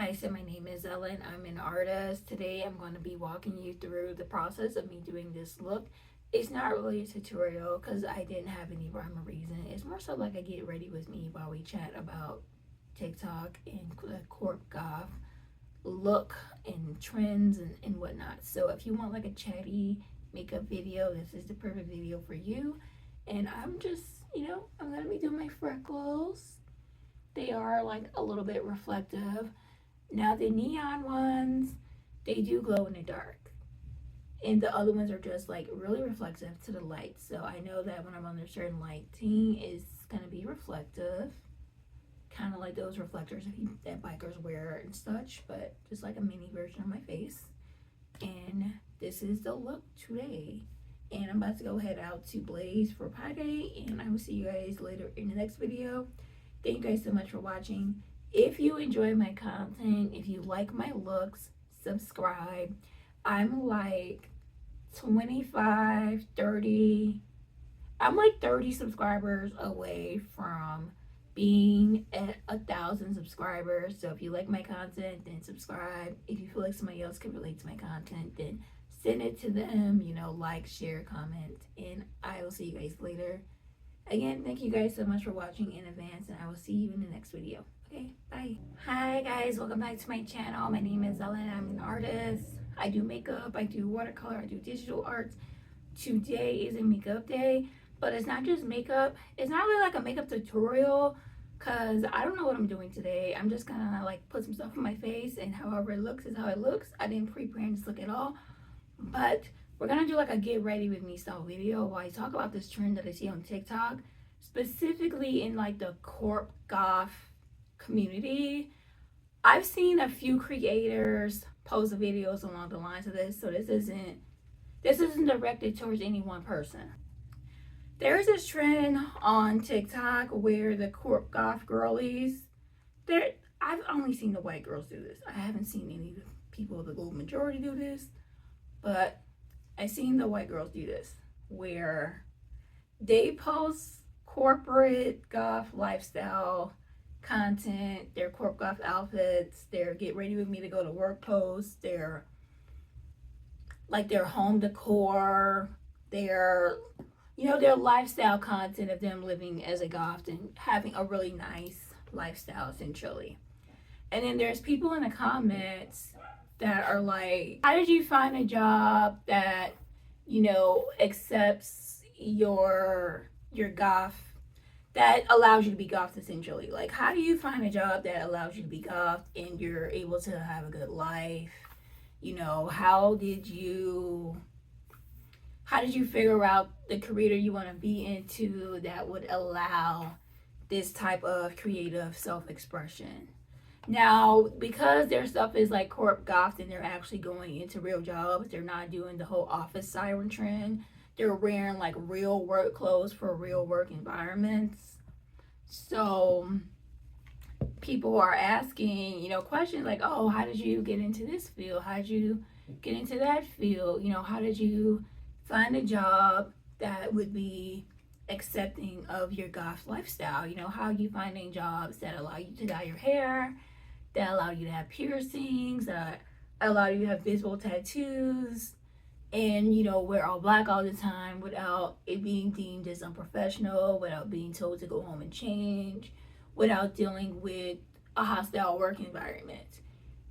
Hi, so my name is Ellen. I'm an artist. Today I'm going to be walking you through the process of me doing this look. It's not really a tutorial because I didn't have any rhyme or reason. It's more so like a get ready with me while we chat about TikTok and the Corp Goth look and trends and whatnot. So if you want like a chatty makeup video, this is the perfect video for you. And I'm just, I'm going to be doing my freckles. They are like a little bit reflective. Now the neon ones, they do glow in the dark. And the other ones are just like really reflective to the light. So I know that when I'm under certain lighting, it's gonna be reflective. Kind of like those reflectors that bikers wear and such, but just like a mini version of my face. And this is the look today. And I'm about to go head out to Blaze for Pi Day, and I will see you guys later in the next video. Thank you guys so much for watching. If you enjoy my content, if you like my looks, subscribe. I'm like 25, 30. I'm like 30 subscribers away from being at 1,000 subscribers. So if you like my content, then subscribe. If you feel like somebody else can relate to my content, then send it to them, like, share, comment, and I will see you guys later. Again, thank you guys so much for watching in advance, and I will see you in the next video. Okay, bye. Hi guys, welcome back to my channel. My name is Ellen. I'm an artist. I do makeup, I do watercolor, I do digital arts. Today is a makeup day, but it's not just makeup. It's not really like a makeup tutorial because I don't know what I'm doing today. I'm just gonna like put some stuff on my face, and however it looks is how it looks. I didn't pre-plan this look at all, but we're gonna do like a get ready with me style video while I talk about this trend that I see on TikTok, specifically in like the Corp Goth community. I've seen a few creators post videos along the lines of this, so this isn't directed towards any one person. There's this trend on TikTok where the Corp Goth girlies, I've only seen the white girls do this. I haven't seen any of the people, the gold majority, do this, but I've seen the white girls do this, where they post corporate goth lifestyle content, their corp goth outfits, their get ready with me to go to work posts, their home decor, their lifestyle content of them living as a goth and having a really nice lifestyle essentially. And then there's people in the comments that are like, how did you find a job that accepts your goth, that allows you to be goth essentially? Like, how do you find a job that allows you to be goth and you're able to have a good life? How did you figure out the career you want to be into that would allow this type of creative self-expression? Now, because their stuff is like Corp Goth and they're actually going into real jobs, they're not doing the whole office siren trend. They're wearing like real work clothes for real work environments. So people are asking, questions like, oh, how did you get into this field? How did you get into that field? How did you find a job that would be accepting of your goth lifestyle? How are you finding jobs that allow you to dye your hair, that allow you to have piercings, that allow you to have visible tattoos, and wear all black all the time without it being deemed as unprofessional, without being told to go home and change, without dealing with a hostile work environment.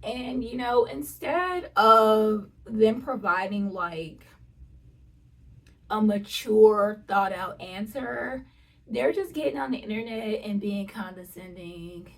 And instead of them providing like a mature, thought out answer, they're just getting on the internet and being condescending,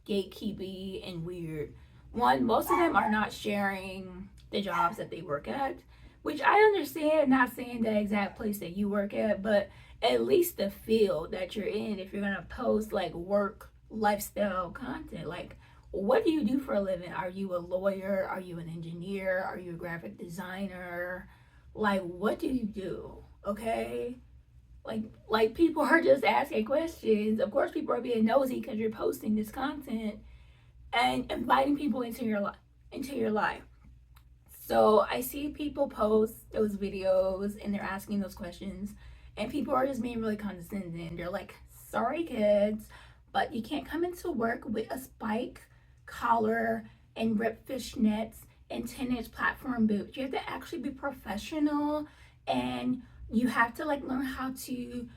gatekeepy, and weird. One, most of them are not sharing the jobs that they work at, which I understand, not saying the exact place that you work at, but at least the field that you're in. If you're gonna post like work lifestyle content, like, what do you do for a living? Are you a lawyer? Are you an engineer? Are you a graphic designer? Like, what do you do? Okay, like people are just asking questions. Of course people are being nosy because you're posting this content and inviting people into your life. So I see people post those videos and they're asking those questions, and people are just being really condescending. They're like, sorry kids, but you can't come into work with a spike collar and rip fishnets and 10-inch platform boots. You have to actually be professional, and you have to like learn how to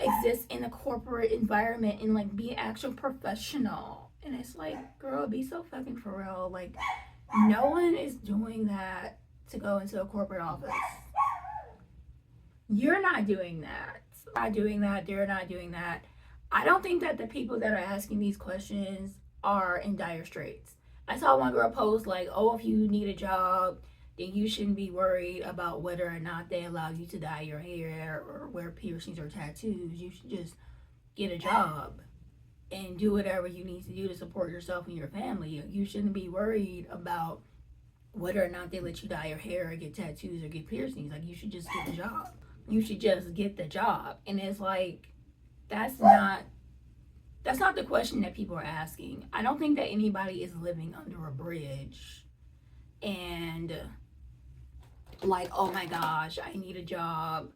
exist in a corporate environment and like be an actual professional. And it's like, girl, be so fucking for real. Like, no one is doing that to go into a corporate office. You're not doing that. I'm not doing that. They're not doing that. I don't think that the people that are asking these questions are in dire straits. I saw one girl post like, oh, if you need a job, then you shouldn't be worried about whether or not they allow you to dye your hair or wear piercings or tattoos. You should just get a job and do whatever you need to do to support yourself and your family. You shouldn't be worried about whether or not they let you dye your hair or get tattoos or get piercings. Like, you should just get the job. You should just get the job. And it's like, that's not the question that people are asking. I don't think that anybody is living under a bridge and like, oh my gosh, I need a job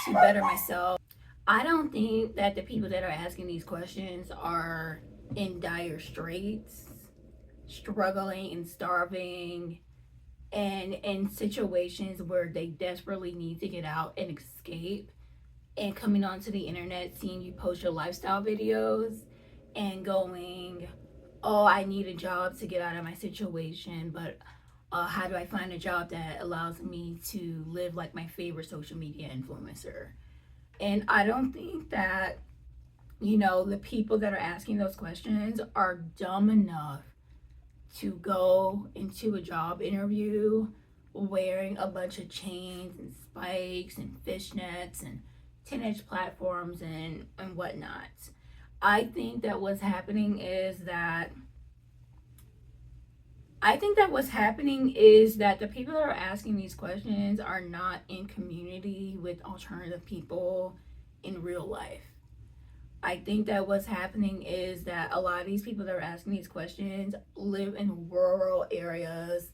to better myself. I don't think that the people that are asking these questions are in dire straits, struggling and starving, and in situations where they desperately need to get out and escape, and coming onto the internet, seeing you post your lifestyle videos and going, oh, I need a job to get out of my situation, but how do I find a job that allows me to live like my favorite social media influencer? And I don't think that, the people that are asking those questions are dumb enough to go into a job interview wearing a bunch of chains and spikes and fishnets and 10-inch platforms and whatnot. I think that what's happening is that the people that are asking these questions are not in community with alternative people in real life. I think that what's happening is that a lot of these people that are asking these questions live in rural areas.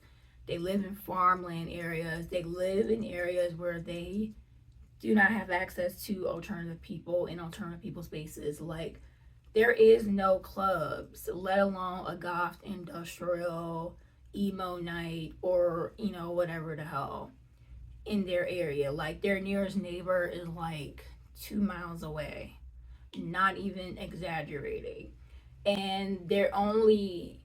They live in farmland areas. They live in areas where they do not have access to alternative people in alternative people spaces. Like, there is no clubs, let alone a goth industrial emo night or, whatever the hell in their area. Like, their nearest neighbor is like 2 miles away. Not even exaggerating. And their only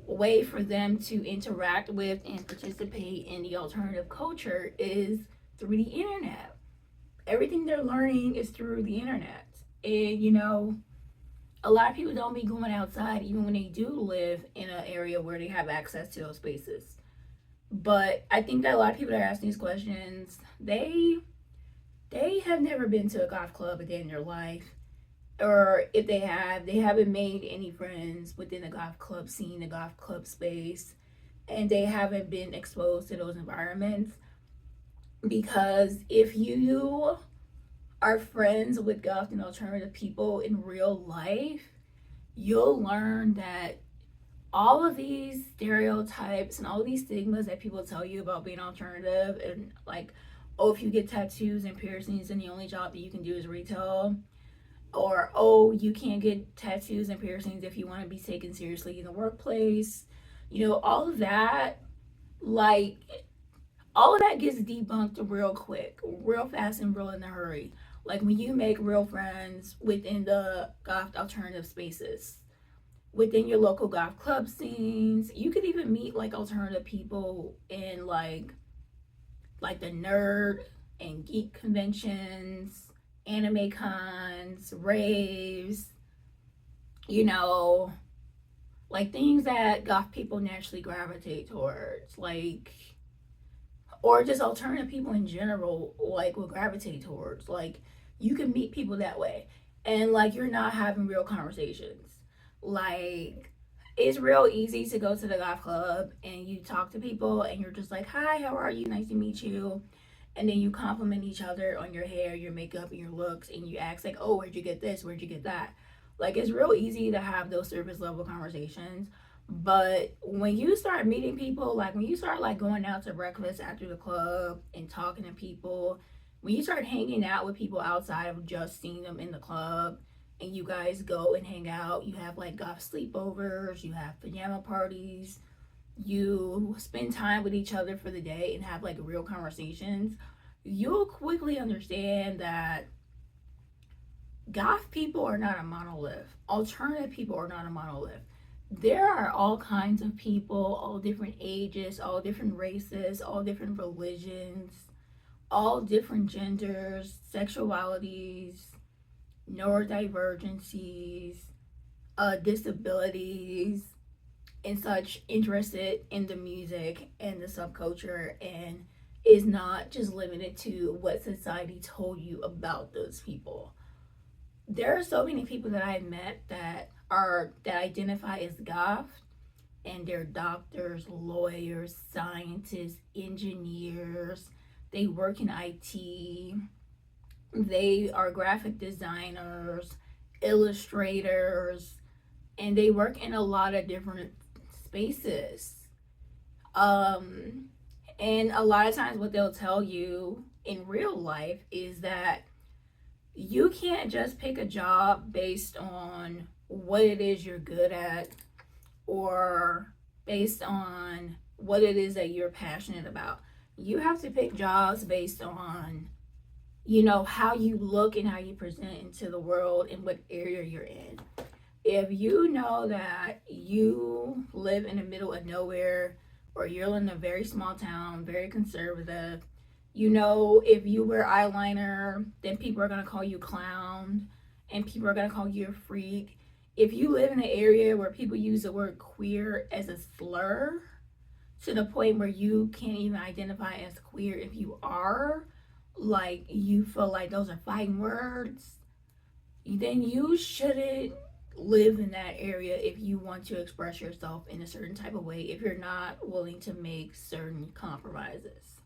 way for them to interact with and participate in the alternative culture is through the internet. Everything they're learning is through the internet. And a lot of people don't be going outside even when they do live in an area where they have access to those spaces. But I think that a lot of people that are asking these questions, they have never been to a goth club a day in their life. Or if they have, they haven't made any friends within the goth club scene, the goth club space. And they haven't been exposed to those environments. Because if you are friends with goth and alternative people in real life, you'll learn that all of these stereotypes and all these stigmas that people tell you about being alternative, and like, oh, if you get tattoos and piercings and the only job that you can do is retail, or oh, you can't get tattoos and piercings if you want to be taken seriously in the workplace, all of that, like, all of that gets debunked real quick, real fast, and real in a hurry. Like, when you make real friends within the goth alternative spaces, within your local goth club scenes, you could even meet like alternative people in like the nerd and geek conventions, anime cons, raves, like things that goth people naturally gravitate towards, like, or just alternative people in general, like, will gravitate towards. Like, you can meet people that way, and like, you're not having real conversations. Like, it's real easy to go to the goth club and you talk to people and you're just like, hi, how are you? Nice to meet you. And then you compliment each other on your hair, your makeup, and your looks, and you ask like, oh, where'd you get this? Where'd you get that? Like, it's real easy to have those surface level conversations. But when you start meeting people, like when you start like going out to breakfast after the club and talking to people, when you start hanging out with people outside of just seeing them in the club and you guys go and hang out. You have like goth sleepovers, you have pajama parties, you spend time with each other for the day and have like real conversations. You'll quickly understand that goth people are not a monolith. Alternative people are not a monolith. There are all kinds of people, all different ages, all different races, all different religions, all different genders, sexualities, neurodivergencies, disabilities, and such, interested in the music and the subculture, and is not just limited to what society told you about those people. There are so many people that I've met that identify as goth, and they're doctors, lawyers, scientists, engineers. They work in IT. They are graphic designers, illustrators, and they work in a lot of different spaces. Um, and a lot of times, what they'll tell you in real life is that you can't just pick a job based on what it is you're good at, or based on what it is that you're passionate about. You have to pick jobs based on, how you look and how you present into the world and what area you're in. If you know that you live in the middle of nowhere, or you're in a very small town, very conservative, if you wear eyeliner, then people are going to call you clown, and people are going to call you a freak. If you live in an area where people use the word queer as a slur, to the point where you can't even identify as queer if you are, like you feel like those are fighting words, then you shouldn't live in that area if you want to express yourself in a certain type of way, if you're not willing to make certain compromises.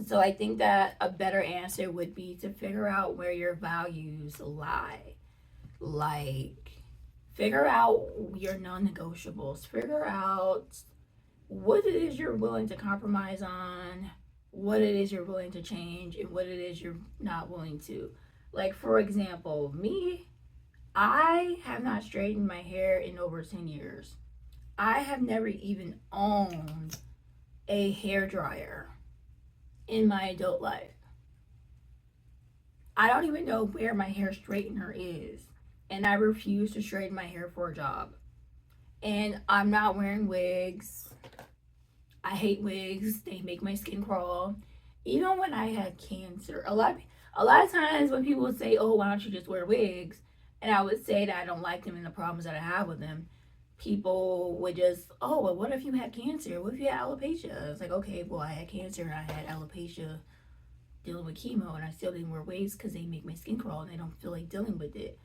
So I think that a better answer would be to figure out where your values lie. Like, figure out your non-negotiables. Figure out what it is you're willing to compromise on, what it is you're willing to change, and what it is you're not willing to. Like, for example, me, I have not straightened my hair in over 10 years. I have never even owned a hair dryer in my adult life. I don't even know where my hair straightener is, and I refuse to straighten my hair for a job. And I'm not wearing wigs. I hate wigs. They make my skin crawl. Even when I had cancer, a lot of times when people would say, "Oh, why don't you just wear wigs?" and I would say that I don't like them and the problems that I have with them, people would just, "Oh, well, what if you had cancer? What if you had alopecia?" It's like, okay, well, I had cancer and I had alopecia dealing with chemo, and I still didn't wear wigs because they make my skin crawl and I don't feel like dealing with it.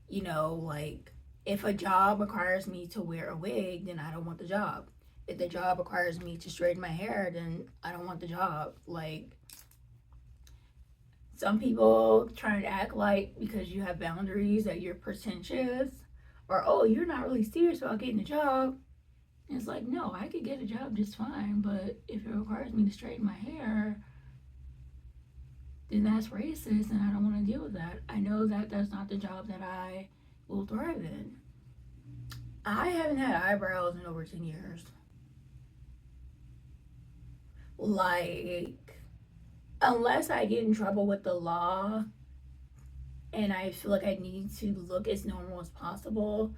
Like, if a job requires me to wear a wig, then I don't want the job. If the job requires me to straighten my hair, then I don't want the job. Like, some people try to act like because you have boundaries that you're pretentious, or, oh, you're not really serious about getting a job. And it's like, no, I could get a job just fine, but if it requires me to straighten my hair, then that's racist, and I don't want to deal with that. I know that that's not the job that I will thrive in. I haven't had eyebrows in over 10 years. Like, unless I get in trouble with the law and I feel like I need to look as normal as possible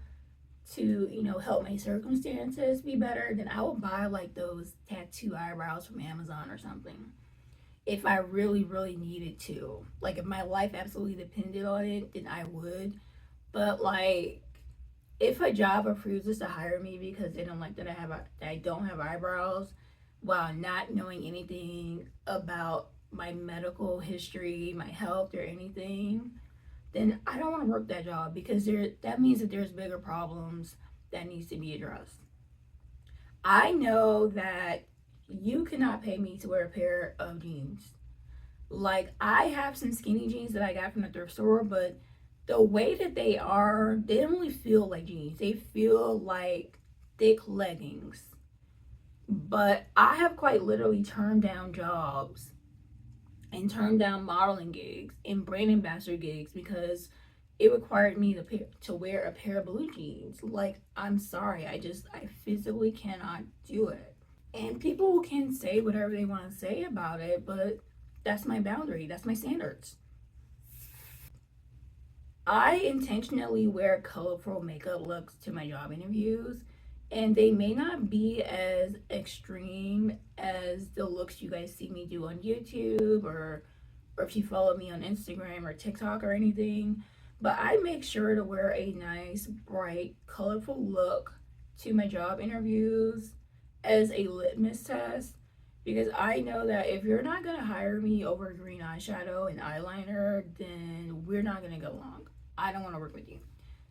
to, help my circumstances be better, then I will buy like those tattoo eyebrows from Amazon or something. If I really, really needed to. Like, if my life absolutely depended on it, then I would. But like, if a job refuses to hire me because they don't like that I don't have eyebrows, while not knowing anything about my medical history, my health, or anything, then I don't want to work that job, because that means that there's bigger problems that needs to be addressed. I know that you cannot pay me to wear a pair of jeans. Like, I have some skinny jeans that I got from the thrift store, but the way that they are, they don't really feel like jeans. They feel like thick leggings. But I have quite literally turned down jobs and turned down modeling gigs and brand ambassador gigs because it required me to wear a pair of blue jeans. Like, I'm sorry, I physically cannot do it. And people can say whatever they want to say about it, but that's my boundary, that's my standards. I intentionally wear colorful makeup looks to my job interviews, and they may not be as extreme as the looks you guys see me do on YouTube, or if you follow me on Instagram or TikTok or anything. But I make sure to wear a nice, bright, colorful look to my job interviews as a litmus test, because I know that if you're not gonna hire me over green eyeshadow and eyeliner, then we're not gonna get along. I don't want to work with you.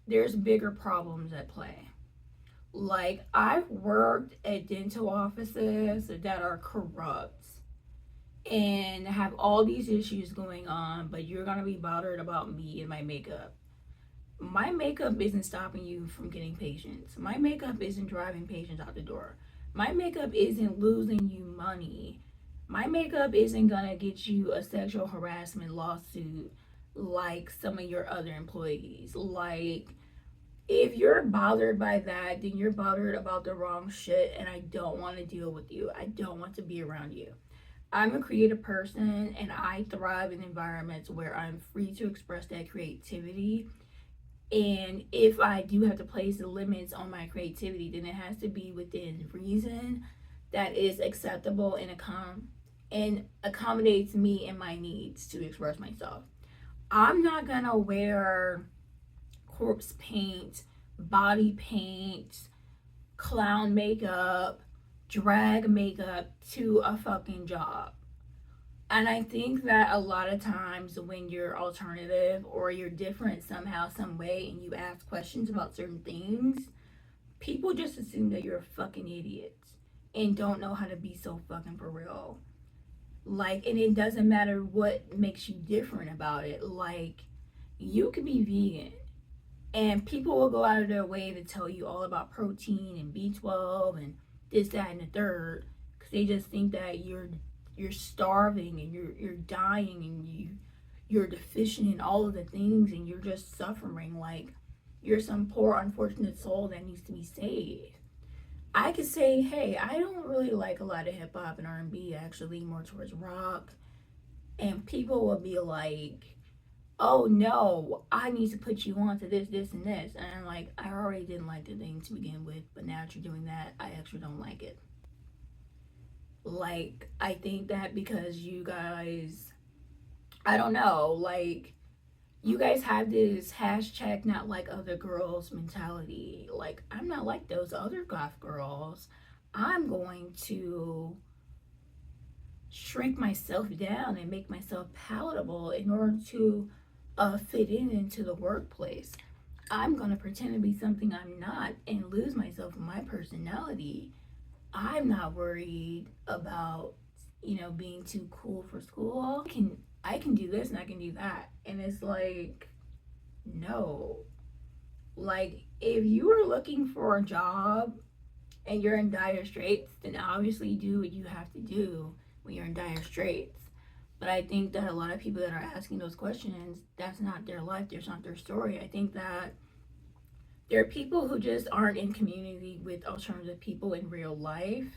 There's bigger problems at play. Like, I've worked at dental offices that are corrupt and have all these issues going on, but you're gonna be bothered about me and my makeup. My makeup isn't stopping you from getting patients. My makeup isn't driving patients out the door. My makeup isn't losing you money. My makeup isn't gonna get you a sexual harassment lawsuit like some of your other employees. Like, if you're bothered by that, then you're bothered about the wrong shit, and I don't want to deal with you. I don't want to be around you. I'm a creative person, and I thrive in environments where I'm free to express that creativity. And if I do have to place the limits on my creativity, then it has to be within reason that is acceptable and accommodates me and my needs to express myself. I'm not gonna wear corpse paint, body paint, clown makeup, drag makeup to a fucking job. And I think that a lot of times when you're alternative or you're different somehow, some way, and you ask questions about certain things, people just assume that you're a fucking idiot and don't know how to be so fucking for real. Like, and it doesn't matter what makes you different about it. Like, you could be vegan, and people will go out of their way to tell you all about protein and B12 and this, that, and the third, because they just think that you're starving and you're dying and you're deficient in all of the things and you're just suffering like you're some poor unfortunate soul that needs to be saved. I could say, hey, I don't really like a lot of hip hop and R&B, actually more towards rock, and people will be like, oh no, I need to put you on to this, this, and this. And I'm like, I already didn't like the thing to begin with, but now that you're doing that, I actually don't like it. Like, I think that because you guys, I don't know, like, you guys have this hashtag not like other girls mentality. Like, I'm not like those other goth girls. I'm going to shrink myself down and make myself palatable in order to fit into the workplace. I'm going to pretend to be something I'm not and lose myself in my personality. I'm not worried about, being too cool for school. I can do this and I can do that. And it's like, no. Like, if you are looking for a job and you're in dire straits, then obviously do what you have to do when you're in dire straits. But I think that a lot of people that are asking those questions, that's not their life, that's not their story. I think that there are people who just aren't in community with alternative people in real life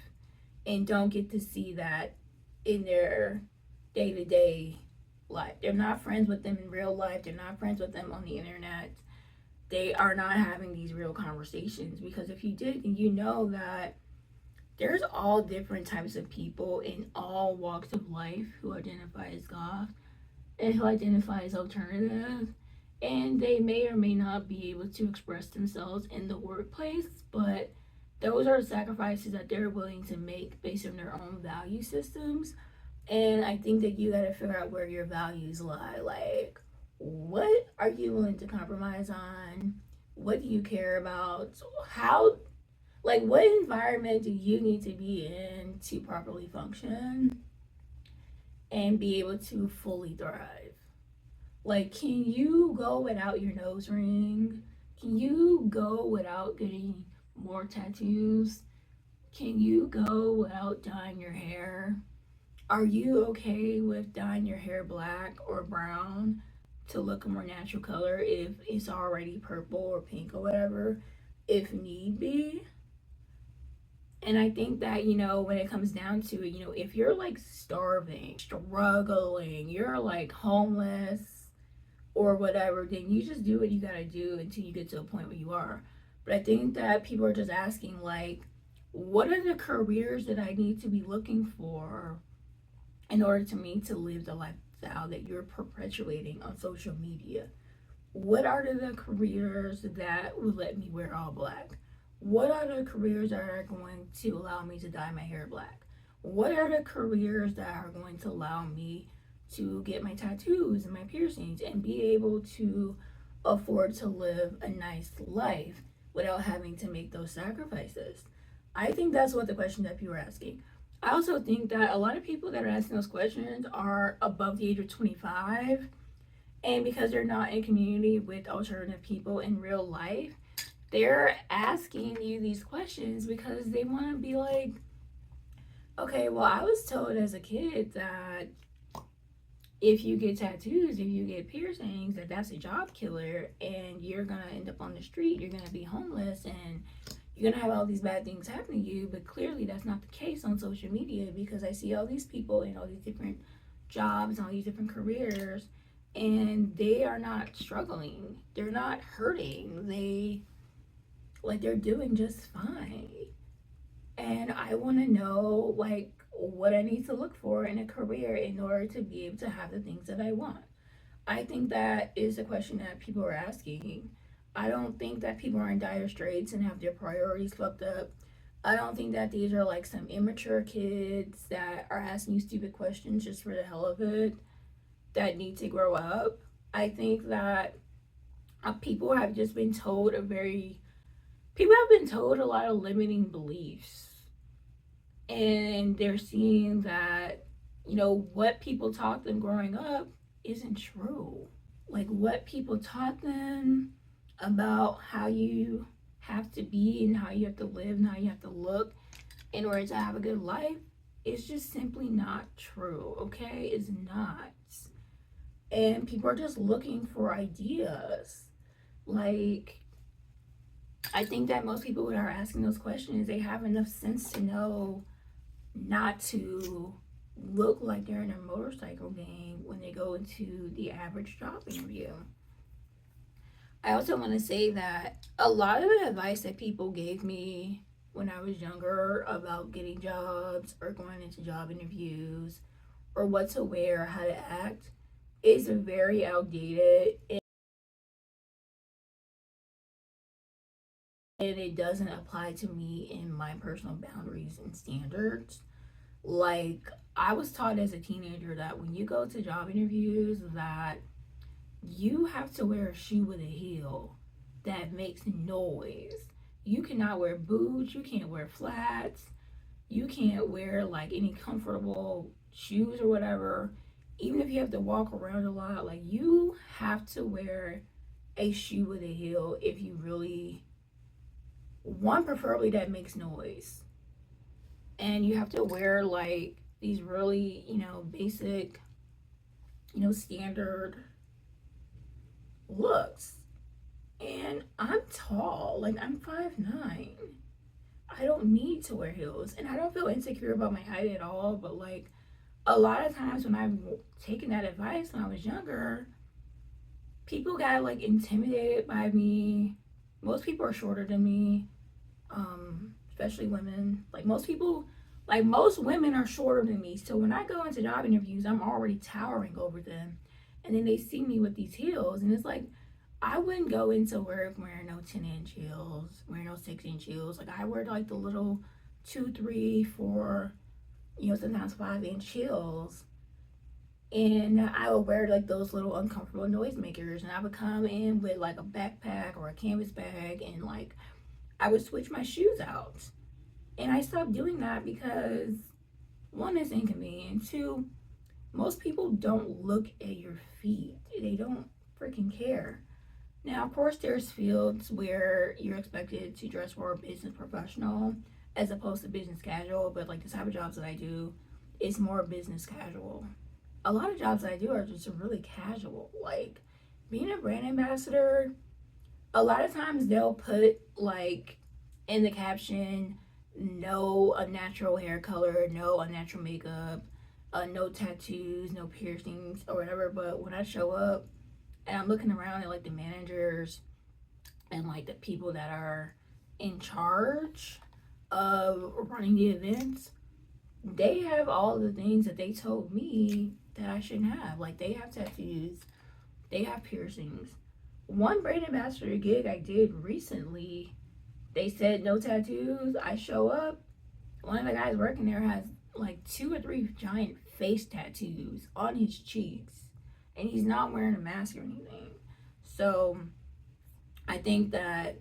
and don't get to see that in their day-to-day life. They're not friends with them in real life. They're not friends with them on the internet. They are not having these real conversations, because if you did, then you know that there's all different types of people in all walks of life who identify as goth and who identify as alternative, and they may or may not be able to express themselves in the workplace, but those are sacrifices that they're willing to make based on their own value systems. And I think that you gotta figure out where your values lie. Like, what are you willing to compromise on? What do you care about? How, like, what environment do you need to be in to properly function and be able to fully thrive? Like, can you go without your nose ring? Can you go without getting more tattoos? Can you go without dyeing your hair? Are you okay with dyeing your hair black or brown to look a more natural color if it's already purple or pink or whatever, if need be. And I think that, when it comes down to it, if you're like starving, struggling, you're like homeless or whatever, then you just do what you gotta do until you get to a point where you are. But I think that people are just asking, like, what are the careers that I need to be looking for in order to me to live the lifestyle that you're perpetuating on social media? What are the careers that would let me wear all black? What are the careers that are going to allow me to dye my hair black? What are the careers that are going to allow me to get my tattoos and my piercings and be able to afford to live a nice life without having to make those sacrifices? I think that's what the question that people are asking. I also think that a lot of people that are asking those questions are above the age of 25, and because they're not in community with alternative people in real life, they're asking you these questions because they want to be like, okay, well, I was told as a kid that if you get tattoos, if you get piercings, that's a job killer and you're going to end up on the street, you're going to be homeless, and you're going to have all these bad things happen to you. But clearly that's not the case on social media, because I see all these people in all these different jobs and all these different careers, and they are not struggling. They're not hurting. They're doing just fine. And I want to know, like, what I need to look for in a career in order to be able to have the things that I want. I think that is a question that people are asking. I don't think that people are in dire straits and have their priorities fucked up. I don't think that these are like some immature kids that are asking you stupid questions just for the hell of it, that need to grow up. I think that people have just been told people have been told a lot of limiting beliefs, and they're seeing that, what people taught them growing up isn't true. Like, what people taught them about how you have to be and how you have to live and how you have to look in order to have a good life is just simply not true, okay? It's not. And people are just looking for ideas. Like, I think that most people who are asking those questions, they have enough sense to know not to look like they're in a motorcycle gang when they go into the average job interview. I also want to say that a lot of the advice that people gave me when I was younger about getting jobs or going into job interviews or what to wear, how to act, is very outdated, and it doesn't apply to me in my personal boundaries and standards. Like, I was taught as a teenager that when you go to job interviews, that you have to wear a shoe with a heel that makes noise. You cannot wear boots, you can't wear flats, you can't wear like any comfortable shoes or whatever. Even if you have to walk around a lot, like, you have to wear a shoe with a heel if you really want, preferably that makes noise. And you have to wear like these really, basic, standard looks. And I'm tall, like, I'm 5'9". I don't need to wear heels, and I don't feel insecure about my height at all. But like, a lot of times when I've taken that advice when I was younger, people got like intimidated by me. Most people are shorter than me, especially women. Like, most women are shorter than me. So when I go into job interviews, I'm already towering over them, and then they see me with these heels, and it's like, I wouldn't go into work wearing no 10-inch heels, wearing no 6-inch heels. Like, I wear like the little 2, 3, 4, sometimes 5-inch heels. And I would wear like those little uncomfortable noisemakers, and I would come in with like a backpack or a canvas bag, and like, I would switch my shoes out. And I stopped doing that because, one, it's inconvenient. Two, most people don't look at your feet. They don't freaking care. Now, of course, there's fields where you're expected to dress for a business professional as opposed to business casual, but like the type of jobs that I do, it's more business casual. A lot of jobs that I do are just really casual. Like, being a brand ambassador, a lot of times they'll put like in the caption, no unnatural hair color, no unnatural makeup, no tattoos, no piercings or whatever. But when I show up and I'm looking around at like the managers and like the people that are in charge of running the events, they have all the things that they told me that I shouldn't have. Like they have tattoos, they have piercings. One brand ambassador gig I did recently, they said no tattoos. I show up. One of the guys working there has like 2 or 3 giant face tattoos on his cheeks, and he's not wearing a mask or anything. So I think that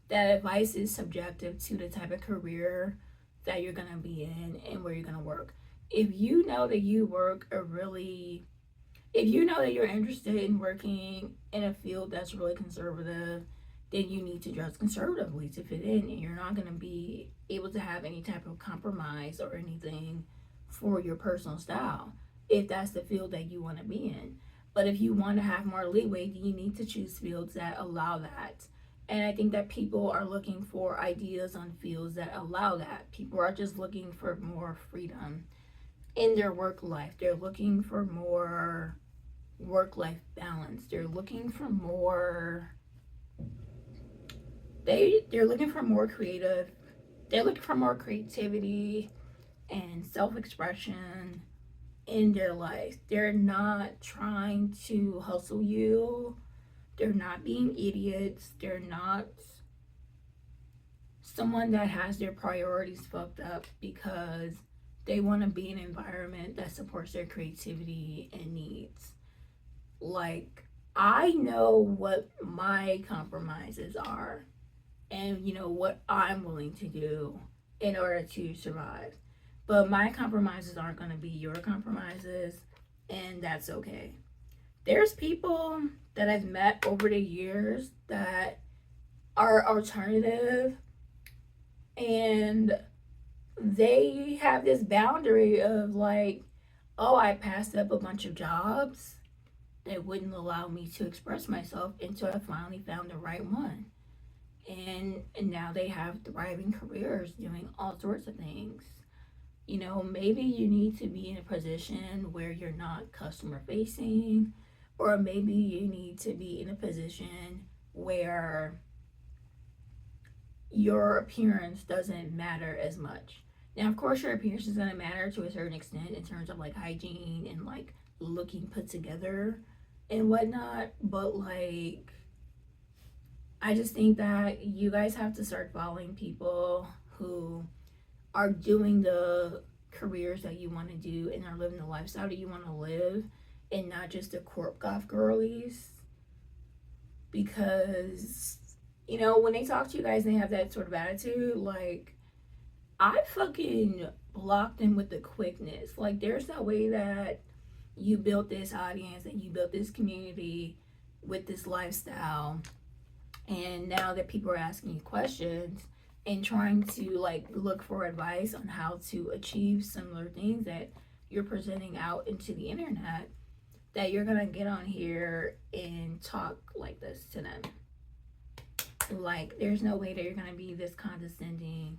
that advice is subjective to the type of career that you're gonna be in and where you're gonna work. If you know that you work a really if you know that you're interested in working in a field that's really conservative, then you need to dress conservatively to fit in, and you're not going to be able to have any type of compromise or anything for your personal style if that's the field that you want to be in. But if you want to have more leeway, then you need to choose fields that allow that. And I think that people are looking for ideas on fields that allow that. People are just looking for more freedom in their work life. They're looking for more work-life balance. They're looking for more they're looking for more creative. They're looking for more creativity and self-expression in their life. They're not trying to hustle you. They're not being idiots. They're not someone that has their priorities fucked up because they want to be in an environment that supports their creativity and needs. Like, I know what my compromises are and what I'm willing to do in order to survive. But my compromises aren't going to be your compromises, and that's okay. There's people that I've met over the years that are alternative, and they have this boundary of like, oh, I passed up a bunch of jobs that wouldn't allow me to express myself until I finally found the right one. And now they have thriving careers doing all sorts of things. Maybe you need to be in a position where you're not customer facing, or maybe you need to be in a position where your appearance doesn't matter as much. Now, of course, your appearance is going to matter to a certain extent in terms of like hygiene and like looking put together and whatnot, but like, I just think that you guys have to start following people who are doing the careers that you want to do and are living the lifestyle that you want to live, and not just the Corp Goth girlies. Because when they talk to you guys and they have that sort of attitude, like, I fucking blocked them with the quickness. Like, there's no way that you built this audience and you built this community with this lifestyle, and now that people are asking you questions and trying to like look for advice on how to achieve similar things that you're presenting out into the internet, that you're gonna get on here and talk like this to them. Like, there's no way that you're gonna be this condescending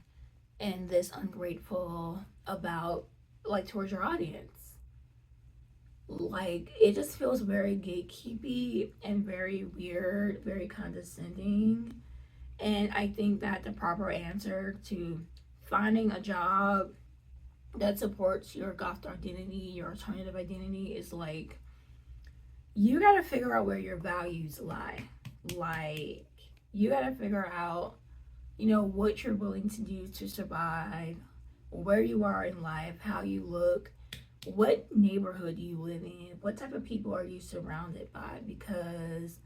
and this ungrateful about like towards your audience. Like, it just feels very gatekeepy and very weird, very condescending. And I think that the proper answer to finding a job that supports your goth identity, your alternative identity, is like, you gotta figure out where your values lie. Like, you gotta figure out, what you're willing to do to survive, where you are in life, how you look, what neighborhood you live in, what type of people are you surrounded by, because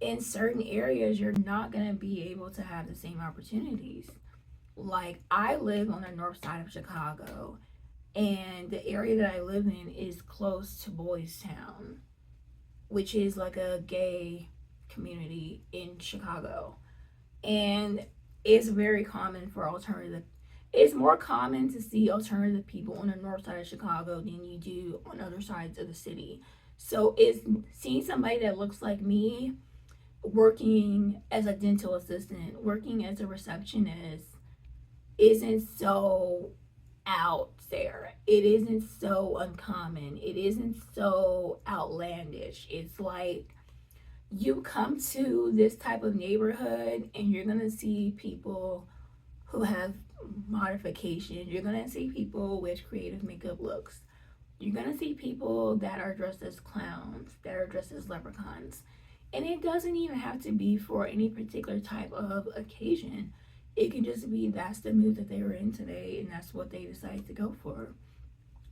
in certain areas you're not going to be able to have the same opportunities. Like, I live on the north side of Chicago, and the area that I live in is close to Boys Town, which is like a gay community in Chicago. And it's very common for alternative it's more common to see alternative people on the north side of Chicago than you do on other sides of the city. So it's seeing somebody that looks like me working as a dental assistant, working as a receptionist, isn't so out there. It isn't so uncommon. It isn't so outlandish. It's like you come to this type of neighborhood and you're going to see people who have modifications. You're going to see people with creative makeup looks. You're going to see people that are dressed as clowns, that are dressed as leprechauns. And it doesn't even have to be for any particular type of occasion. It can just be that's the mood that they were in today and that's what they decided to go for.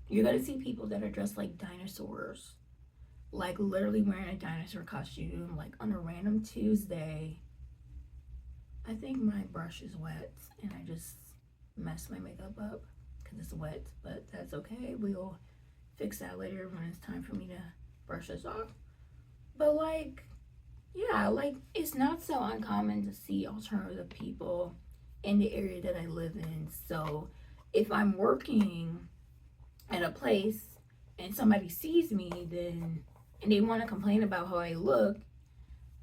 You're going to see people that are dressed like dinosaurs, like literally wearing a dinosaur costume, like on a random Tuesday. I think my brush is wet and I just messed my makeup up because it's wet, but that's okay. We'll fix that later when it's time for me to brush this off. But like, yeah, like it's not so uncommon to see alternative people in the area that I live in. So if I'm working at a place and somebody sees me, then and they want to complain about how I look,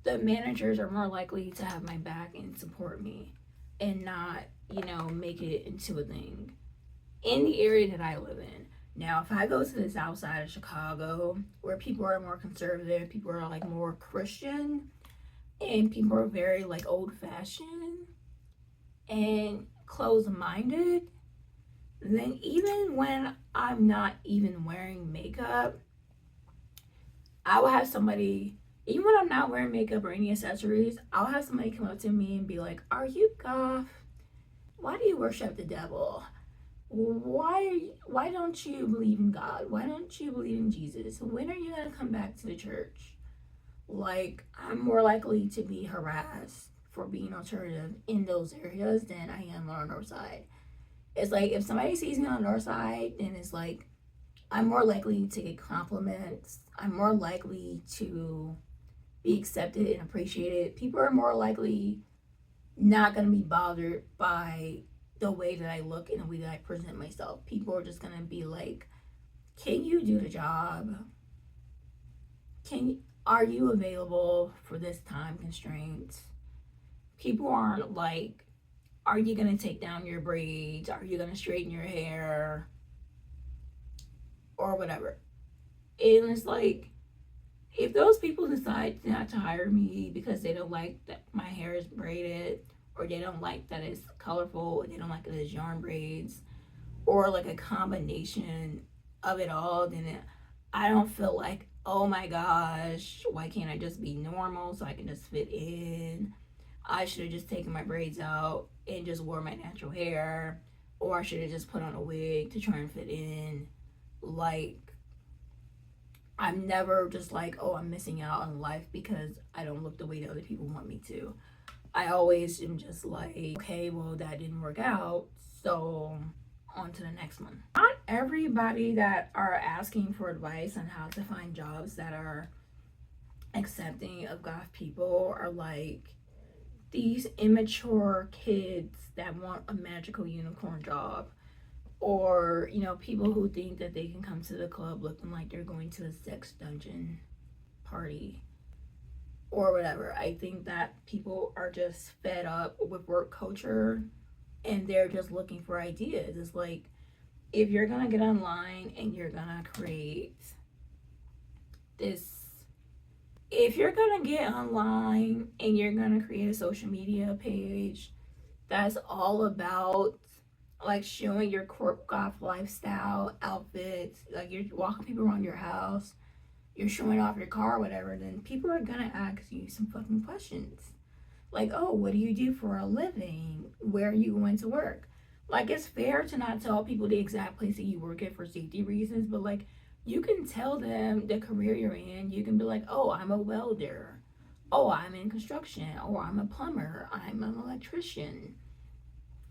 the managers are more likely to have my back and support me and not, make it into a thing in the area that I live in. Now, if I go to the south side of Chicago, where people are more conservative, people are like more Christian, and people are very like old fashioned and closed minded, then even when I'm not even wearing makeup, I will have somebody, even when I'm not wearing makeup or any accessories, I'll have somebody come up to me and be like, "Are you goth? Why do you worship the devil? Why don't you believe in God? Why don't you believe in Jesus? When are you gonna come back to the church?" Like, I'm more likely to be harassed for being alternative in those areas than I am on the north side. It's like if somebody sees me on the north side, then it's like I'm more likely to get compliments. I'm more likely to be accepted and appreciated. People are more likely not going to be bothered by the way that I look and the way that I present myself. People are just going to be like, "Can you do the job? Are you available for this time constraint?" People aren't like, "Are you going to take down your braids? Are you going to straighten your hair?" Or whatever. And it's like, if those people decide not to hire me because they don't like that my hair is braided, or they don't like that it's colorful, or they don't like that it's yarn braids, or like a combination of it all, then I don't feel like, oh my gosh, why can't I just be normal so I can just fit in? I should have just taken my braids out and just wore my natural hair, or I should have just put on a wig to try and fit in. Like, I'm never just like, oh, I'm missing out on life because I don't look the way that other people want me to. I always am just like, okay, well, that didn't work out, so on to the next one. Not everybody that are asking for advice on how to find jobs that are accepting of goth people are like these immature kids that want a magical unicorn job, or people who think that they can come to the club looking like they're going to a sex dungeon party or whatever. I think that people are just fed up with work culture and they're just looking for ideas. It's like, if you're gonna get online and you're gonna create this, if you're gonna get online and you're gonna create a social media page that's all about like showing your Corp Goth lifestyle outfits, like you're walking people around your house, you're showing off your car or whatever, then people are gonna ask you some fucking questions. Like, oh, what do you do for a living? Where are you going to work? Like, it's fair to not tell people the exact place that you work at for safety reasons, but like, you can tell them the career you're in. You can be like, oh, I'm a welder. Oh, I'm in construction. Or I'm a plumber. I'm an electrician.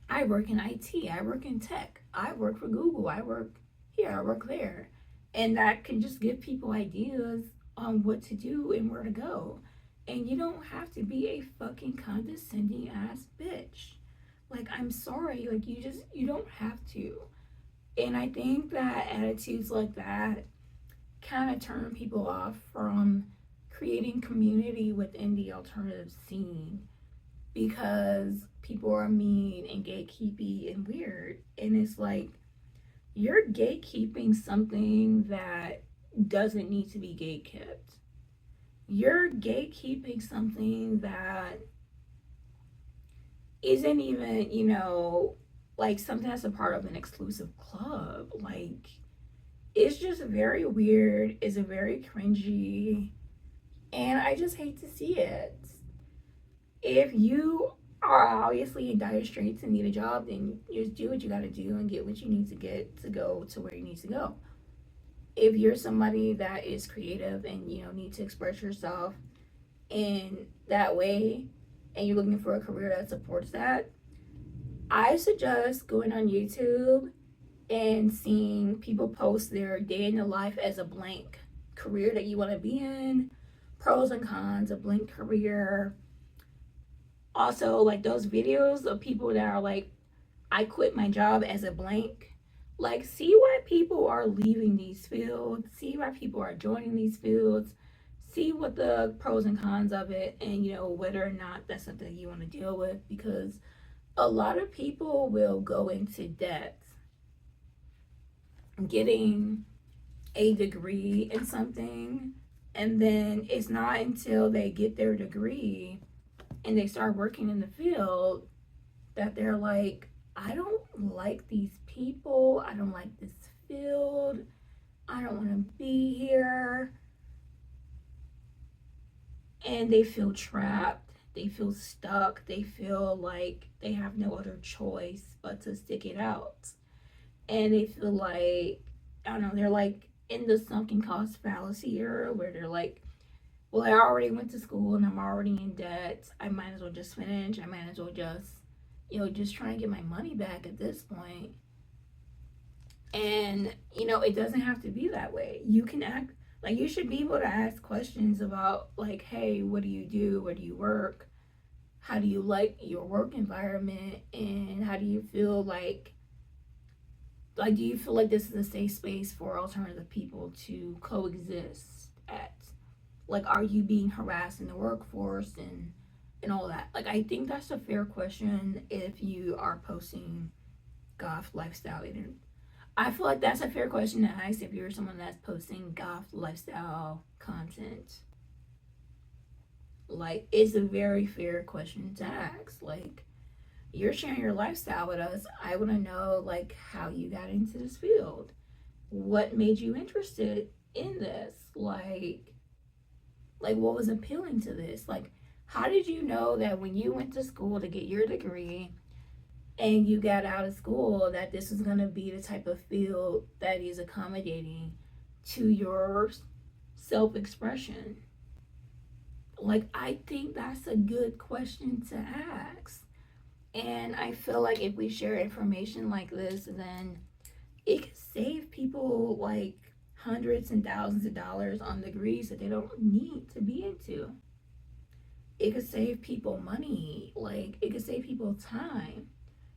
I work in IT. I work in tech. I work for Google. I work here. I work there. And that can just give people ideas on what to do and where to go. And you don't have to be a fucking condescending ass bitch. Like, I'm sorry. Like, you don't have to. And I think that attitudes like that kind of turn people off from creating community within the alternative scene, because people are mean and gatekeepy and weird. And it's like, you're gatekeeping something that doesn't need to be gatekept. You're gatekeeping something that isn't even, like something that's a part of an exclusive club. Like, it's just very weird. It's a very cringy. And I just hate to see it. If you are obviously in dire straits and need a job, then you just do what you gotta do and get what you need to get to go to where you need to go. If you're somebody that is creative and need to express yourself in that way, and you're looking for a career that supports that, I suggest going on YouTube and seeing people post their day in the life as a blank career that you want to be in, pros and cons, a blank career. Also, like those videos of people that are like, I quit my job as a blank. Like, see why people are leaving these fields, see why people are joining these fields, see what the pros and cons of it, and whether or not that's something you want to deal with, because a lot of people will go into debt getting a degree in something, and then it's not until they get their degree and they start working in the field that they're like, I don't like these people, I don't like this field, I don't want to be here. And they feel trapped, they feel stuck, they feel like they have no other choice but to stick it out. And they feel like, I don't know, they're like in the sunken cost fallacy era where they're like, well, I already went to school and I'm already in debt. I might as well just finish. I might as well just, just try and get my money back at this point. And, it doesn't have to be that way. You can act like, you should be able to ask questions about, like, hey, what do you do? Where do you work? How do you like your work environment? And how do you feel like do you feel like this is a safe space for alternative people to coexist at? Like, are you being harassed in the workforce and all that? Like, I think that's a fair question if you are posting goth lifestyle. I feel like that's a fair question to ask if you're someone that's posting goth lifestyle content. Like, it's a very fair question to ask. Like, you're sharing your lifestyle with us. I want to know, like, how you got into this field. What made you interested in this? Like what was appealing to this? Like, how did you know that when you went to school to get your degree and you got out of school that this is going to be the type of field that is accommodating to your self-expression? Like, I think that's a good question to ask. And I feel like if we share information like this, then it could save people like hundreds and thousands of dollars on degrees that they don't need to be into. It could save people money. Like, it could save people time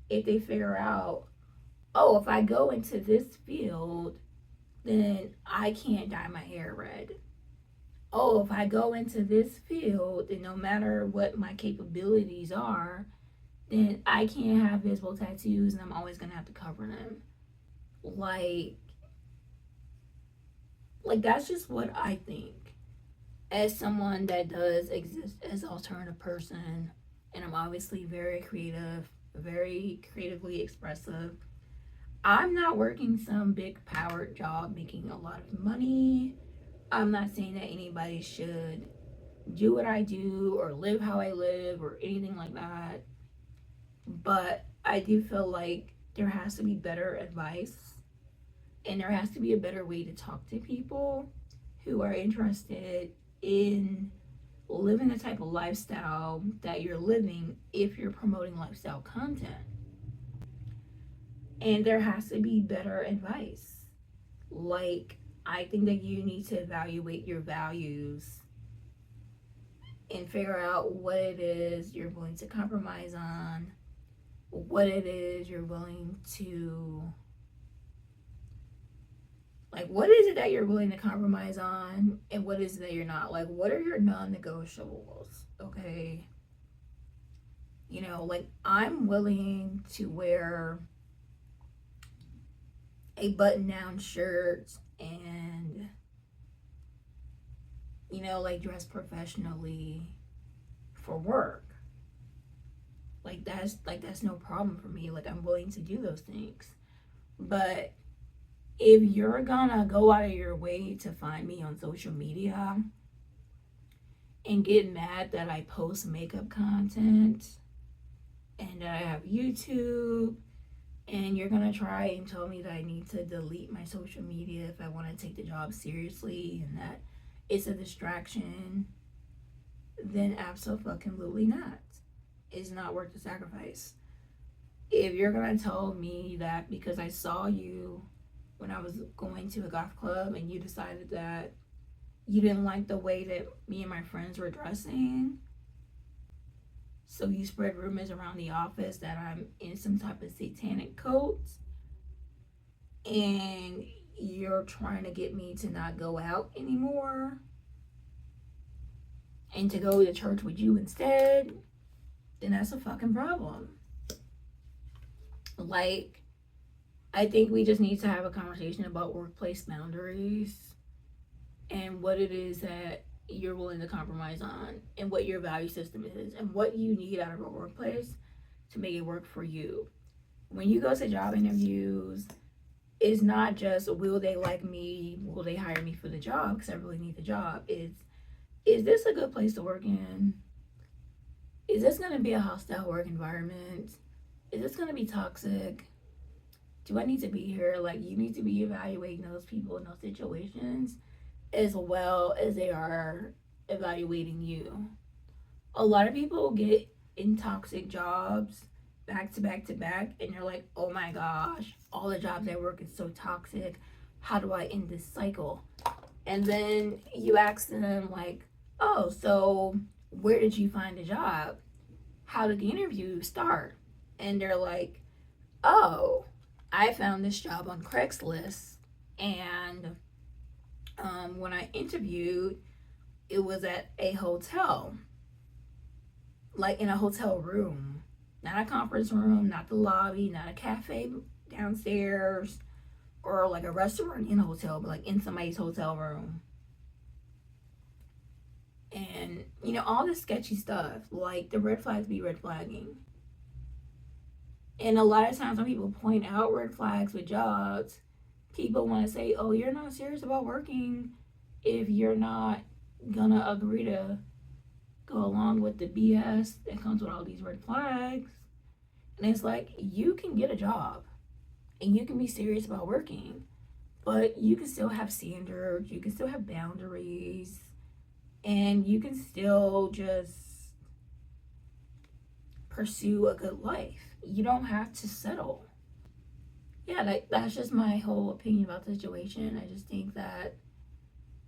if they figure out, oh, if I go into this field, then I can't dye my hair red. Oh, if I go into this field, then no matter what my capabilities are, then I can't have visible tattoos and I'm always gonna have to cover them. Like that's just what I think. As someone that does exist as an alternative person, and I'm obviously very creative, very creatively expressive, I'm not working some big powered job making a lot of money. I'm not saying that anybody should do what I do or live how I live or anything like that. But I do feel like there has to be better advice and there has to be a better way to talk to people who are interested in living the type of lifestyle that you're living if you're promoting lifestyle content. And there has to be better advice. Like, I think that you need to evaluate your values and figure out what it is you're willing to compromise on, what it is you're willing to Like, what is it that you're willing to compromise on, and what is it that you're not? Like, what are your non-negotiables? Okay. You know, like, I'm willing to wear a button-down shirt and, you know, like, dress professionally for work. That's no problem for me. Like, I'm willing to do those things. But if you're gonna go out of your way to find me on social media and get mad that I post makeup content and that I have YouTube, and you're gonna try and tell me that I need to delete my social media if I want to take the job seriously and that it's a distraction, then absolutely not. It's not worth the sacrifice. If you're gonna tell me that because I saw you when I was going to a goth club and you decided that you didn't like the way that me and my friends were dressing, so you spread rumors around the office that I'm in some type of satanic cult, and you're trying to get me to not go out anymore and to go to church with you instead, then that's a fucking problem. Like, I think we just need to have a conversation about workplace boundaries and what it is that you're willing to compromise on and what your value system is and what you need out of a workplace to make it work for you. When you go to job interviews, it's not just will they like me, will they hire me for the job because I really need the job. Is this a good place to work in? Is this going to be a hostile work environment? Is this going to be toxic? Do I need to be here? Like, you need to be evaluating those people in those situations as well as they are evaluating you. A lot of people get in toxic jobs back to back to back, and you're like, oh my gosh, all the jobs I work is so toxic. How do I end this cycle? And then you ask them, like, oh, so where did you find a job? How did the interview start? And they're like, oh, I found this job on Craigslist, and when I interviewed, it was at a hotel, like in a hotel room, not a conference room, not the lobby, not a cafe downstairs, or like a restaurant in a hotel, but like in somebody's hotel room. And, you know, all this sketchy stuff, like the red flags be red flagging. And a lot of times when people point out red flags with jobs, people want to say, oh, you're not serious about working if you're not gonna agree to go along with the BS that comes with all these red flags. And it's like, you can get a job and you can be serious about working, but you can still have standards, you can still have boundaries, and you can still just pursue a good life. You don't have to settle. Yeah, that's just my whole opinion about the situation. I just think that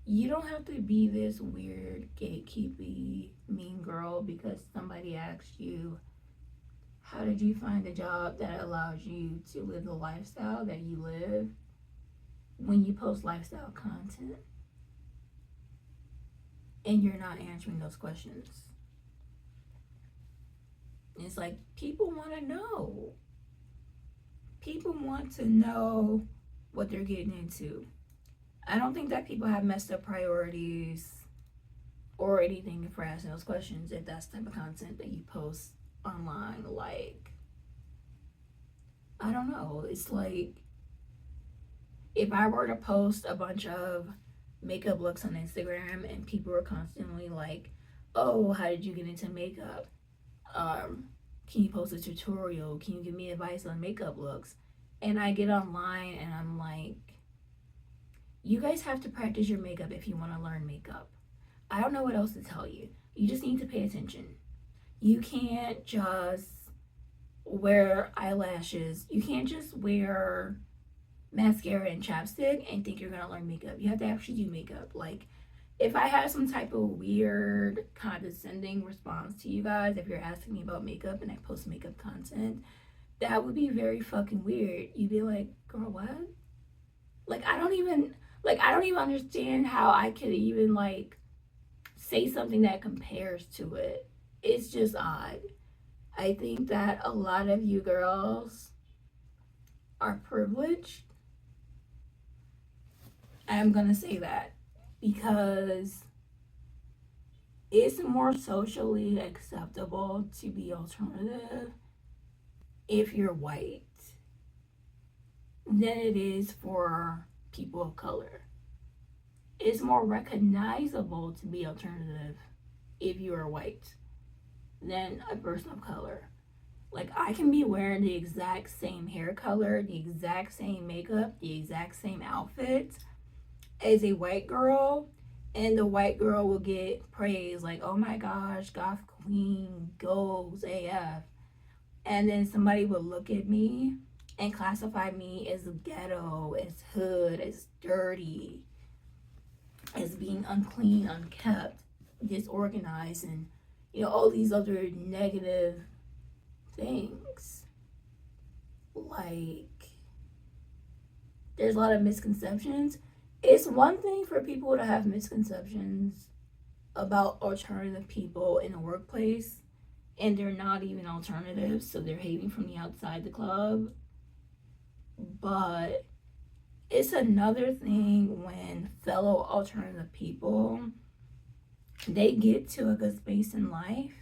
you don't have to be this weird gatekeepy mean girl because somebody asked you, how did you find a job that allows you to live the lifestyle that you live, when you post lifestyle content and you're not answering those questions. It's like, people want to know. People want to know what they're getting into. I don't think that people have messed up priorities or anything for asking those questions if that's the type of content that you post online. Like, I don't know. It's like, if I were to post a bunch of makeup looks on Instagram and people were constantly like, oh, how did you get into makeup? Can you post a tutorial? Can you give me advice on makeup looks? And I get online and I'm like, you guys have to practice your makeup if you want to learn makeup. I don't know what else to tell you. You just need to pay attention. You can't just wear eyelashes. You can't just wear mascara and chapstick and think you're going to learn makeup. You have to actually do makeup. Like, if I had some type of weird condescending response to you guys, if you're asking me about makeup and I post makeup content, that would be very fucking weird. You'd be like, girl, what? Like I don't even understand how I could even like say something that compares to it. It's just odd. I think that a lot of you girls are privileged. I'm gonna say that because it's more socially acceptable to be alternative if you're white than it is for people of color. It's more recognizable to be alternative if you are white than a person of color. Like, I can be wearing the exact same hair color, the exact same makeup, the exact same outfit as a white girl, and the white girl will get praise like, oh my gosh, goth queen goes AF. And then somebody will look at me and classify me as ghetto, as hood, as dirty, as being unclean, unkept, disorganized, and all these other negative things. Like, there's a lot of misconceptions. It's one thing for people to have misconceptions about alternative people in the workplace, and they're not even alternatives, so they're hating from the outside the club. But it's another thing when fellow alternative people, they get to a good space in life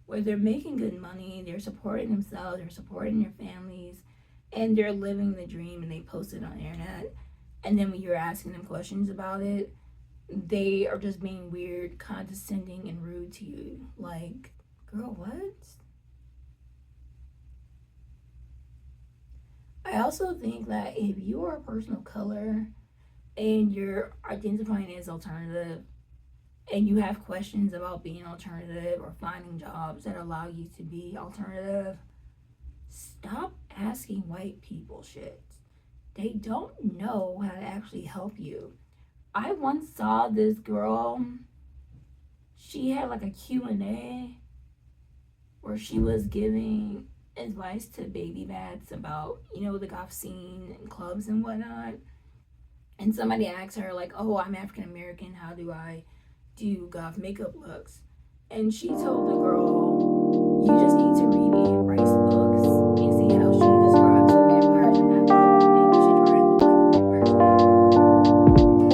where they're making good money, they're supporting themselves, they're supporting their families, and they're living the dream, and they post it on the internet. And then when you're asking them questions about it, they are just being weird, condescending, and rude to you. Like, girl, what? I also think that if you are a person of color and you're identifying as alternative and you have questions about being alternative or finding jobs that allow you to be alternative, stop asking white people shit. They don't know how to actually help you. I once saw this girl, she had like a Q&A where she was giving advice to baby bats about, the goth scene and clubs and whatnot. And somebody asked her, like, oh, I'm African American, how do I do goth makeup looks? And she told the girl, you just need to read Anne Rice books and see how she describes the vampires in that book, and you should try and look like the vampires in that book.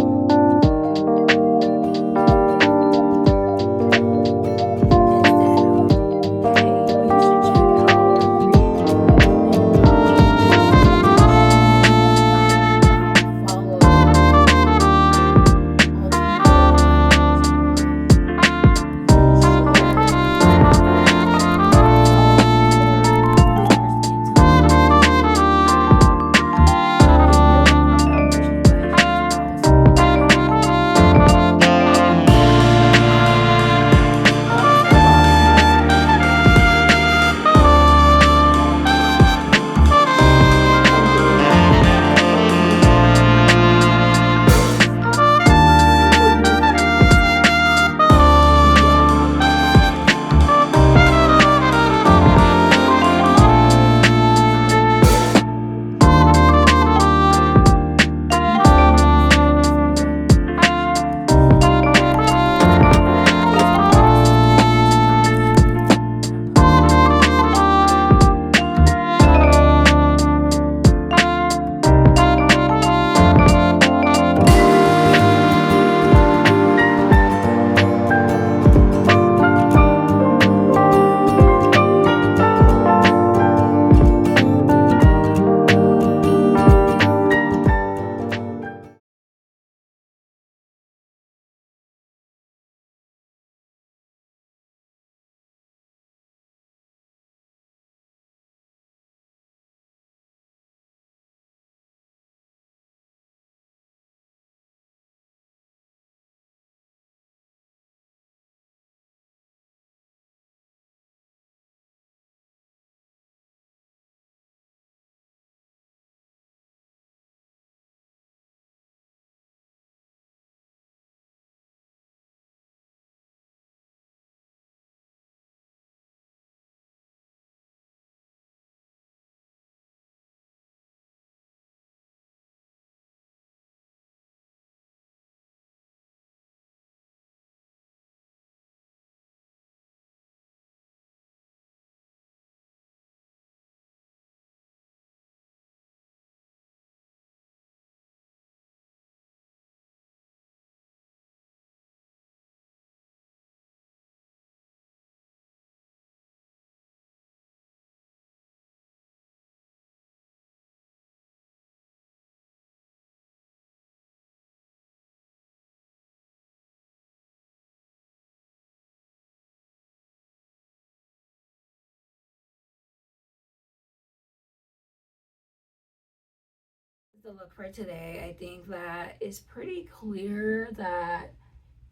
the look for today. I think that it's pretty clear that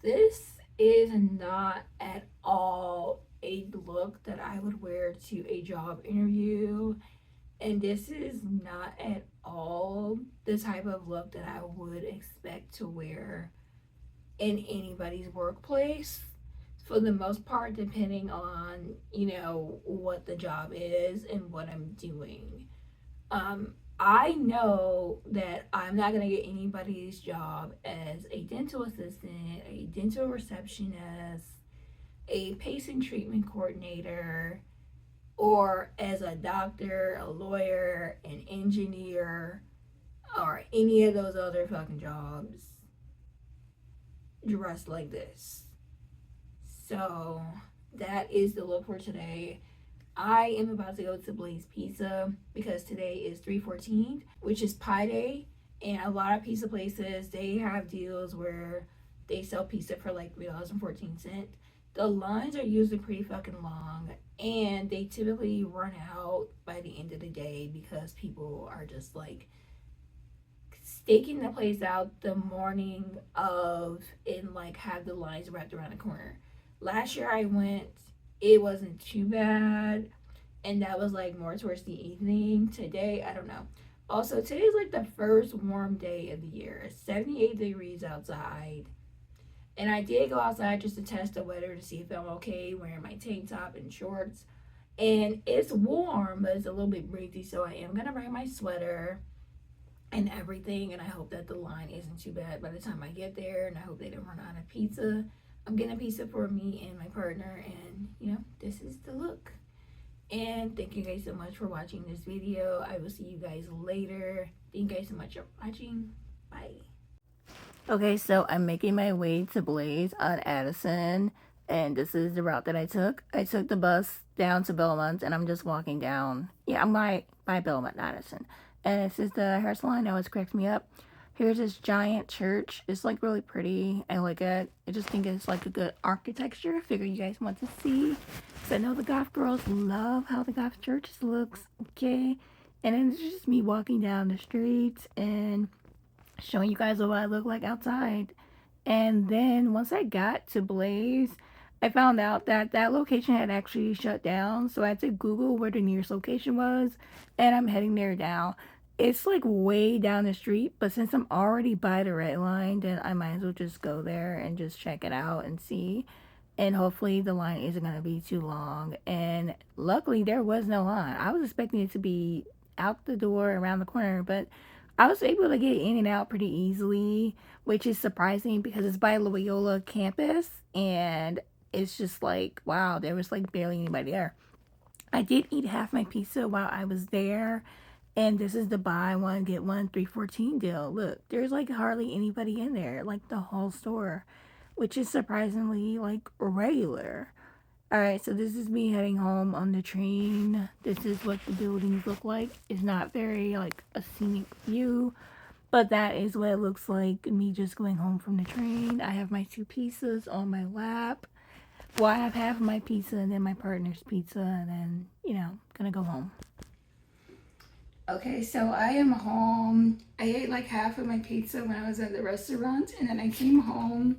this is not at all a look that I would wear to a job interview. And this is not at all the type of look that I would expect to wear in anybody's workplace. For the most part, depending on, what the job is and what I'm doing. I know that I'm not going to get anybody's job as a dental assistant, a dental receptionist, a patient treatment coordinator, or as a doctor, a lawyer, an engineer, or any of those other fucking jobs dressed like this. So that is the look for today. I am about to go to Blaze Pizza because today is 3/14, which is Pi Day. And a lot of pizza places, they have deals where they sell pizza for like $3.14. The lines are usually pretty fucking long, and they typically run out by the end of the day because people are just like staking the place out the morning of and like have the lines wrapped around the corner. Last year I went, it wasn't too bad, and that was like more towards the evening. Today, I don't know. Also, today's like the first warm day of the year. It's 78 degrees outside. And I did go outside just to test the weather to see if I'm okay wearing my tank top and shorts. And it's warm, but it's a little bit breezy, so I am gonna bring my sweater and everything. And I hope that the line isn't too bad by the time I get there. And I hope they don't run out of pizza. I'm getting a pizza for me and my partner. And, this is the look. And thank you guys so much for watching this video. I will see you guys later. Thank you guys so much for watching. Bye. Okay, so I'm making my way to Blaze on Addison, and this is the route that I took. I took the bus down to Belmont, and I'm just walking down. Yeah, I'm by Belmont, Addison. And this is the hair salon that always cracks me up. Here's this giant church. It's like really pretty. I like it. I just think it's like a good architecture. Figure you guys want to see. So I know the goth girls love how the goth church looks. Okay. And then it's just me walking down the streets and showing you guys what I look like outside. And then once I got to Blaze, I found out that that location had actually shut down. So I had to Google where the nearest location was, and I'm heading there now. It's like way down the street, but since I'm already by the red line, then I might as well just go there and just check it out and see. And hopefully the line isn't going to be too long. And luckily there was no line. I was expecting it to be out the door around the corner, but I was able to get in and out pretty easily, which is surprising because it's by Loyola campus, and it's just like, wow, there was like barely anybody there. I did eat half my pizza while I was there, and this is the buy one get one 314 deal. Look, there's like hardly anybody in there, like the whole store, which is surprisingly like regular. Alright, so this is me heading home on the train. This is what the buildings look like. It's not very like a scenic view, but that is what it looks like, me just going home from the train. I have my two pizzas on my lap. Well, I have half of my pizza and then my partner's pizza, and then, gonna go home. Okay, so I am home. I ate like half of my pizza when I was at the restaurant, and then I came home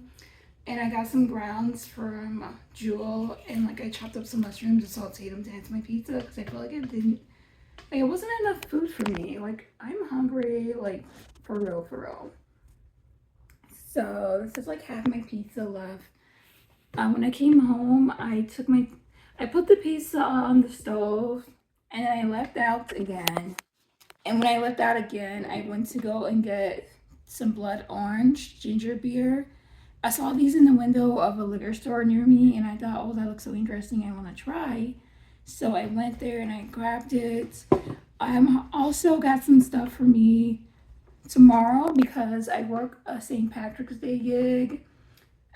and I got some grounds from Jewel, and like I chopped up some mushrooms and sauteed them to add to my pizza because I feel like it wasn't enough food for me. Like, I'm hungry, like, for real. So this is like half my pizza left. When I came home, I put the pizza on the stove, and then I left out again. And when I left out again, I went to go and get some blood orange ginger beer. I saw these in the window of a liquor store near me, and I thought, oh, that looks so interesting, I want to try. So I went there and I grabbed it. I also got some stuff for me tomorrow because I work a St. Patrick's Day gig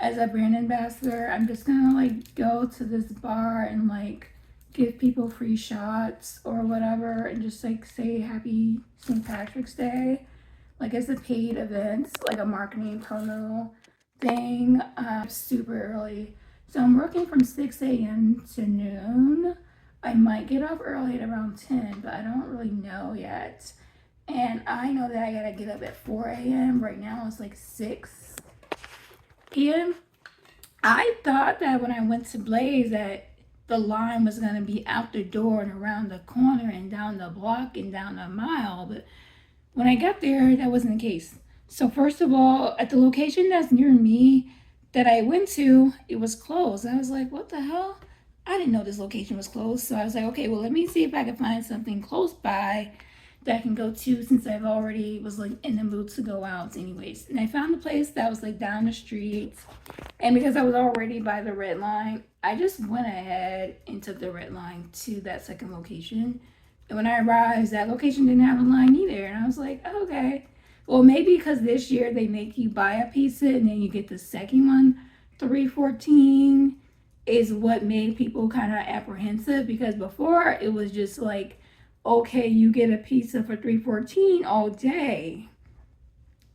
as a brand ambassador. I'm just gonna like go to this bar and like give people free shots or whatever and just like say happy St. Patrick's Day. Like, it's a paid event, like a marketing promo thing. Super early. So I'm working from 6 a.m. to noon. I might get off early at around 10, but I don't really know yet. And I know that I gotta get up at 4 a.m. Right now it's like 6 p.m. I thought that when I went to Blaze that the line was gonna be out the door and around the corner and down the block and down a mile, but when I got there, that wasn't the case. So first of all, at the location that's near me that I went to, it was closed. I was like, what the hell? I didn't know this location was closed. So I was like, okay, well, let me see if I can find something close by that I can go to since I've already was like in the mood to go out anyways. And I found a place that was like down the street. And because I was already by the red line, I just went ahead and took the red line to that second location. And when I arrived, that location didn't have a line either. And I was like, oh, okay. Well, maybe because this year they make you buy a pizza and then you get the second one, $3.14 is what made people kind of apprehensive, because before it was just like, okay, you get a pizza for $3.14 all day.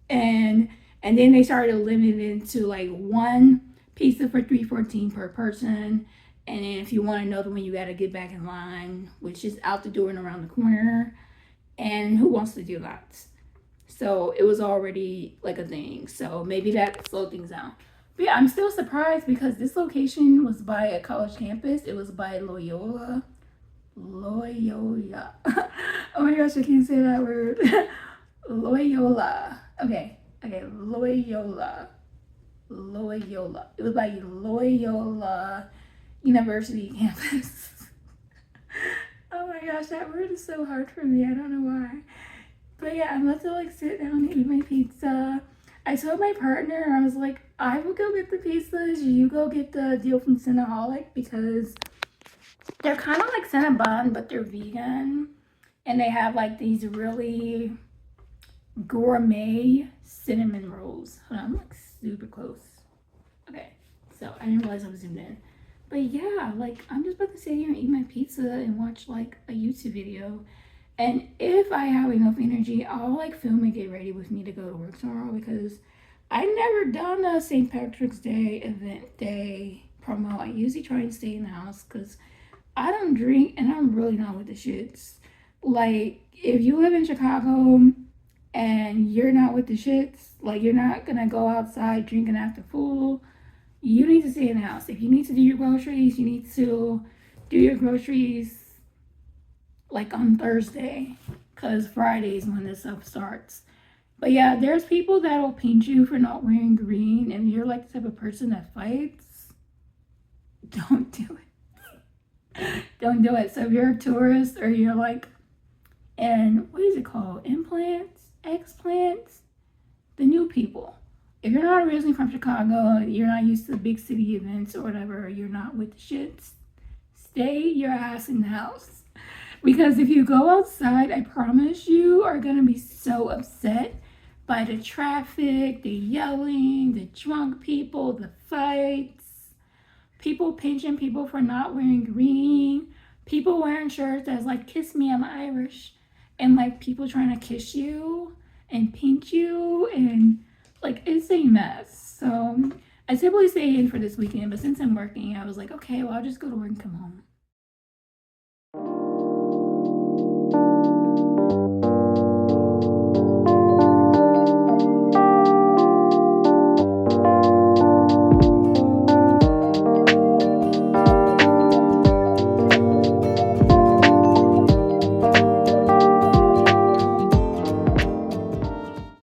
And then they started limiting it to like one pizza for $3.14 per person. And then if you want another one, you got to get back in line, which is out the door and around the corner. And who wants to do that? So it was already like a thing. So maybe that slowed things down. But yeah, I'm still surprised because this location was by a college campus. It was by Loyola. Loyola. Oh my gosh, I can't say that word. Loyola. Okay. Loyola. It was by Loyola University campus. Oh my gosh, that word is so hard for me. I don't know why. But yeah, I'm about to like sit down and eat my pizza. I told my partner, I was like, I will go get the pizzas. You go get the deal from Cinnaholic, because they're kind of like Cinnabon, but they're vegan. And they have like these really gourmet cinnamon rolls. Hold on, I'm like super close. Okay, so I didn't realize I was zoomed in. But yeah, like I'm just about to sit here and eat my pizza and watch like a YouTube video. And if I have enough energy, I'll like film and get ready with me to go to work tomorrow, because I never done a St. Patrick's Day event day promo. I usually try and stay in the house because I don't drink and I'm really not with the shits. Like if you live in Chicago and you're not with the shits, like you're not gonna go outside drinking after full, you need to stay in the house. If you need to do your groceries, you need to do your groceries like on Thursday, because Friday is when this stuff starts. But yeah, there's people that'll paint you for not wearing green, and you're like the type of person that fights, don't do it. Don't do it. So if you're a tourist or you're like, and what is it called? Implants? Explants? The new people. If you're not originally from Chicago, you're not used to big city events or whatever, you're not with the shits, stay your ass in the house. Because if you go outside, I promise you are going to be so upset by the traffic, the yelling, the drunk people, the fights, people pinching people for not wearing green, people wearing shirts that's like, kiss me, I'm Irish, and like people trying to kiss you and pinch you, and like it's a mess. So I typically stay in for this weekend, but since I'm working, I was like, okay, well, I'll just go to work and come home.